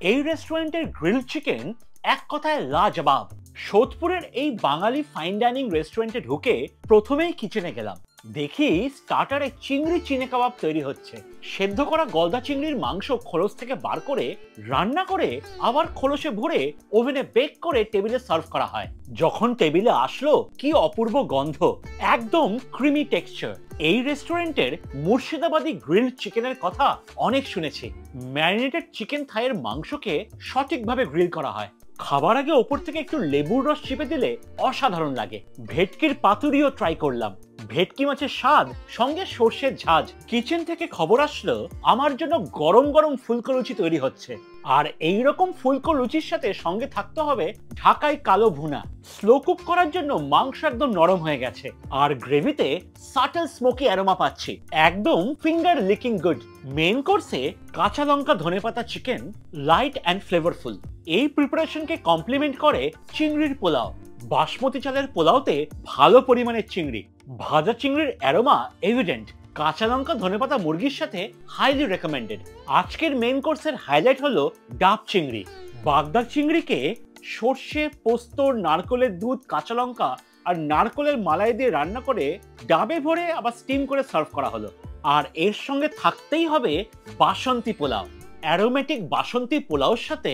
এই রেস্টুরেন্টের grill chicken এক কথায় লাজবাব। সোদপুরের এই বাঙালি ফাইন ডাইনিং রেস্টুরেন্টে ঢুকে প্রথমেই কিচেনে গেলাম। দেখি স্টার্টারে চিংড়ি চিনে কাবাব তৈরি হচ্ছে। সেদ্ধ করা গলদা চিংড়ির মাংস খোলস থেকে বার করে রান্না করে আবার খোলসে ভরে ওভেনে বেক করে টেবিলে সার্ভ করা হয়। যখন টেবিলে আসলো কি অপূর্ব গন্ধ, একদম ক্রিমি টেক্সচার। এই রেস্টুরেন্টের মুর্শিদাবাদী গ্রিলড চিকেনের কথা অনেক শুনেছি। ম্যারিনেটেড চিকেন থাইয়ের মাংসকে সঠিকভাবে গ্রিল করা হয়, খাবার আগে ওপর থেকে একটু লেবুর রস চিপে দিলে অসাধারণ লাগে। ভেটকির পাতুরিও ট্রাই করলাম। ভেটকি মাছের স্বাদ সঙ্গে সর্ষের ঝাঁজ। কিচেন থেকে খবর আসলো আমার জন্য গরম গরম ফুলকো লুচি তৈরি হচ্ছে। আর এই রকম ফুলকো লুচির সাথে সঙ্গে থাকতে হবে ঢাকাই কালো ভুনা। স্লো কুক করার জন্য মাংস একদম নরম হয়ে গেছে আর গ্রেভিতে সাটল স্মোকি অ্যারোমা পাচ্ছি, একদম ফিঙ্গার লিকিং গুড। মেন কোর্সে কাঁচা লঙ্কা ধনেপাতা চিকেন, লাইট অ্যান্ড ফ্লেভারফুল। এই প্রিপারেশনকে কমপ্লিমেন্ট করে চিংড়ির পোলাও। বাসমতি চালের পোলাওতে ভালো পরিমাণের চিংড়ি, ভাজা চিংড়ির অ্যারোমা এভিডেন্ট। কাঁচা লঙ্কা ধনেপাতা মুরগির সাথে হাইলি রেকমেন্ডেড। আজকের মেন কোর্সের হাইলাইট হলো ডাব চিংড়ি। বাগদা চিংড়িকে সর্ষে, পোস্ত, নারকেলের দুধ, কাঁচা লঙ্কা আর নারকেলের মালাই দিয়ে রান্না করে ডাবে ভরে আবার স্টিম করে সার্ভ করা হলো। আর এর সঙ্গে থাকতেই হবে বাসন্তী পোলাও। অ্যারোমেটিক বাসন্তী পোলাওর সাথে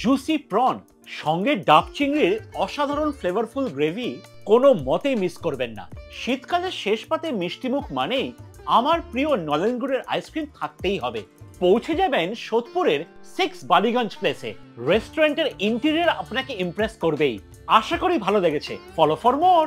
জুসি প্রন, সঙ্গে ডাব চিংড়ির অসাধারণ ফ্লেভারফুল গ্রেভি, কোনো মতেই মিস করবেন না। শীতকালের শেষ পাতে মিষ্টিমুখ মানেই আমার প্রিয় নলেন গুড়ের আইসক্রিম থাকতেই হবে। পৌঁছে যাবেন সোদপুরের 6 বালিগঞ্জ প্লেসে। রেস্টুরেন্টের ইন্টেরিয়র আপনাকে ইমপ্রেস করবেই। আশা করি ভালো লেগেছে। Follow for more.